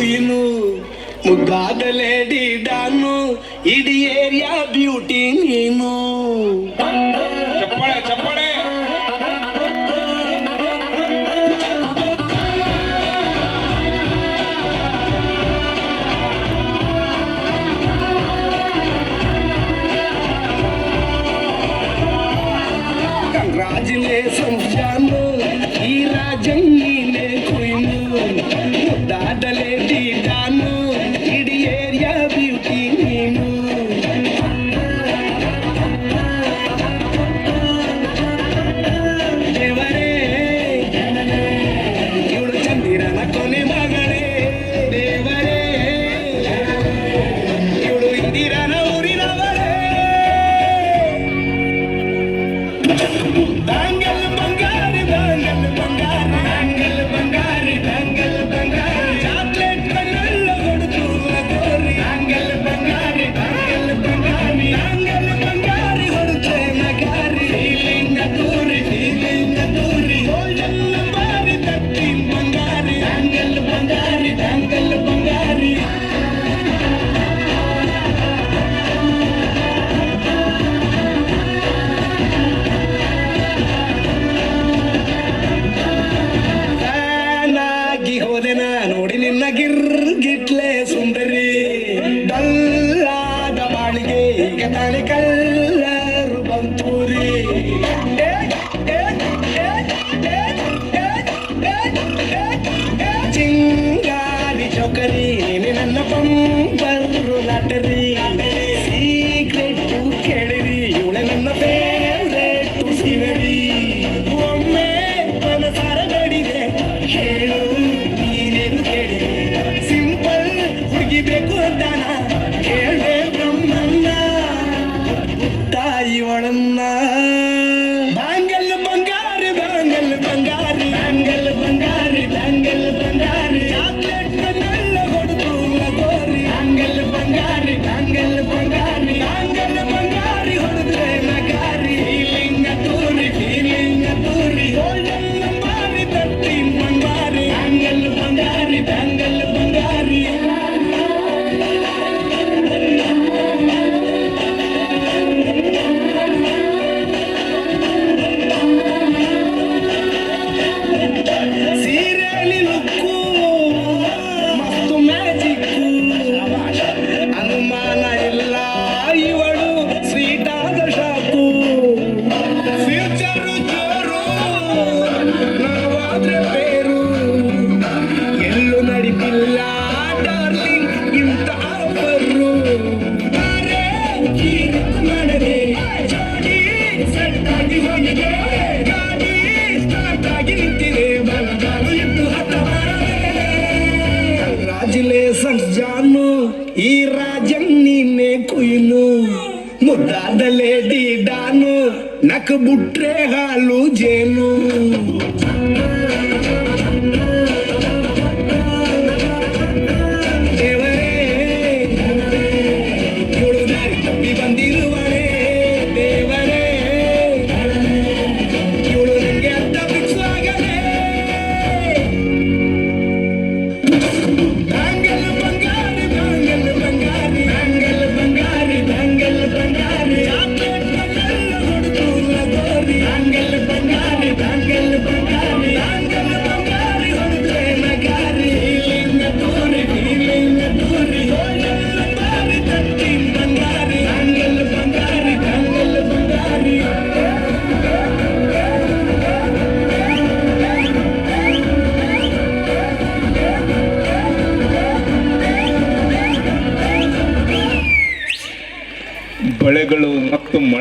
ಕುಯ್ನು ಮುದ್ದಾದ lady don ಇಡೀ area beauty ನೀನು. ಚಪ್ಪಾಳೆ ಚಪ್ಪಾಳೆ. ಕಂಗ್ರಾಚುಲೇಷನ್ಸ್ ಜಾನು ಈ ರಾಜಂಗಿನೇ ಕುಯ್ನು ಮುದ್ದಾದ ಲೇಡಿ ಡಾನು ಇಡೀ ಏರಿಯಾ ಬ್ಯೂಟಿ ನೀನು. ದೇವರೇ ಇವಳು ಚಂದಿರನ ಕೊನೆ ಮಗಳೇ. ದೇವರೇ ಇವಳು ಇಂದಿರನ ಊರಿನವಳೇ. ಬ್ಯಾಂಗಲ್ ಬಂಗಾರಿ ಬ್ಯಾಂಗಲ್ ಬಂಗಾರಿ ಬ್ಯಾಂಗಲ್ ಬಂಗಾರಿ ಬ್ಯಾಂಗಲ್ ಬಂಗಾರಿ ಚಾಕ್ಲೇಟ್ ಕಣ್ಣೆಲ್ಲ ಹೊಡೆದು ಗೋರಿ. ಬ್ಯಾಂಗಲ್ ಬಂಗಾರಿ ಬ್ಯಾಂಗಲ್ ಬಂಗಾರಿ ಬ್ಯಾಂಗಲ್ ಬಂಗಾರಿ ಹೊಡೆದ್ರೆ ನಗಾರಿ. ಫೀಲಿಂಗ್ ದೂರಿ ಗೋಲ್ಡನ್ ಬಾರಿ ತಟ್ಟಿ ಬಂಗಾರಿ. ಬ್ಯಾಂಗಲ್ ಬಂಗಾರಿ ಬ್ಯಾಂಗಲ್ ಬಂಗಾರಿ. ನಾನಾಗಿ ಹೋದೆನ ನೋಡಿ ನಿನ್ನ ಗಿರ್ಗಿಟ್ಲೆ ಸುಂದರಿ. ಡಲ್ಲಾದ ಬಾಳಿಗೆ ಈಗ ತಾನೆ ಕಲ್ಲರು ಬಂತೂರಿ. ಚಿಂಗಾರಿ ಚೌಕರಿ ನೀನೆ ನನ್ನ ಬಂಬರು ಲಾಟರಿ. ಸೀಕ್ರೆಟ್ ಕೇಳಿರಿ ಇವಳೆ ನನ್ನ ಫೇವ್ರೇಟ್ ಸೀನರಿ. ಒಮ್ಮೆ ಮನಸಾರ ನಡಿದೆ ಹೇಳು ನೀನೇನು ಕೇಳಿದೆ. ಸಿಂಪಲ್ ಹುಡುಗಿಬೇಕು ಅಂತಾನ ಕೇಳ್ದೆ ಬ್ರಹ್ಮನ್ನ ತಾಯಿವಳನ್ನ. ಬ್ಯಾಂಗಲ್ ಬಂಗಾರಿ ಬ್ಯಾಂಗಲ್ ಬಂಗಾರಿ ಬ್ಯಾಂಗಲ್ ಬಂಗಾರಿ ಬ್ಯಾಂಗಲ್ ಬಂಗಾರಿ ಚಾಕ್ಲೇಟ್ ಕಣ್ಣೆಲ್ಲ ಹೊಡೆದು ಗೋರಿ. ಬ್ಯಾಂಗಲ್ ಬಂಗಾರಿ ಬ್ಯಾಂಗಲ್ ಬಂಗಾರಿ ಬ್ಯಾಂಗಲ್ ಬಂಗಾರಿ ಹೊಡೆದ್ರೆ ನಗಾರಿ. ಫೀಲಿಂಗ್ ದೂರಿ ಗೋಲ್ಡನ್ ಬಾರಿ ತಟ್ಟಿ ಬಂಗಾರಿ. ಬ್ಯಾಂಗಲ್ ಬಂಗಾರಿ ಬ್ಯಾಂಗಲ್ ಬಂಗಾರಿ. ಸೀರೆಲಿ ಲುಕ್ಕು ಮಸ್ತು ಮ್ಯಾಜಿಕ್ಕು ಅನುಮಾನ ಇಲ್ಲ ಇವಳು ಸ್ವೀಟ್ ಆದ ಶಾಕು. ಫ್ಯೂಚರು ಜೋರು ನಾವಾದ್ರೆ ಬೇರು ಎಲ್ಲೂ ನಡಿಪಿಲ್ಲ ಡಾರ್ಲಿಂಗ್ ಇಂಥ ಆಫರು. ಮಾಡದೆ ಜೋಡಿ ಸೆಟ್ ಆಗಿ ಹೋಗಿದೆ. ಗಾಡಿ ಸ್ಟಾರ್ಟ್ ಆಗಿ ನಿಂತಿದೆ ಬಲಗಾಲು ಇಟ್ಟು ಹಠ ಮಾಡದೆ. ಕಂಗ್ರಾಚುಲೇಷನ್ಸ್ ಜಾನು ಈ ರಾಜನ್ ನೀನೆ ಕುಯ್ನು ಮುದ್ದಾದ ಲೇಡಿ ಡಾನು ನಕ್ ಬುಟ್ರೆ ಹಾಲು ಜೇನು. ದೇವರೇ ಇವಳು ದಾರಿ ತಪ್ಪಿ ಬಂದಿರುವಳೆ. ದೇವರೇ ಇವಳು ನಂಗೆ ಅರ್ಥ ಫಿಕ್ಸ್ ಆಗಲೇ. ಬ್ಯಾಂಗಲ್ ಬಂಗಾರಿ ಬ್ಯಾಂಗಲ್ ಬಂಗಾರಿ ಬ್ಯಾಂಗಲ್ ಬಂಗಾರಿ ಬ್ಯಾಂಗಲ್ ಬಂಗಾರಿ ಚಾಕ್ಲೇಟ್ ಕಣ್ಣೆಲ್ಲ ಹೊಡೆದು ಗೋರಿ. ಬ್ಯಾಂಗಲ್ ಬಂಗಾರಿ ಬ್ಯಾಂಗಲ್ ಬಂಗಾರಿ ಬ್ಯಾಂಗಲ್ ಬಂಗಾರಿ ಹೊಡೆದ್ರೆ ನಗಾರಿ. ಫೀಲಿಂಗ್ ದೂರಿ ಗೋಲ್ಡನ್ ಬಾರಿ ತಟ್ಟಿ ಬಂಗಾರಿ. ಬ್ಯಾಂಗಲ್ ಬಂಗಾರಿ ಬ್ಯಾಂಗಲ್ ಬಂಗಾರಿ. ಬಳೆಗಳು ಮತ್ತು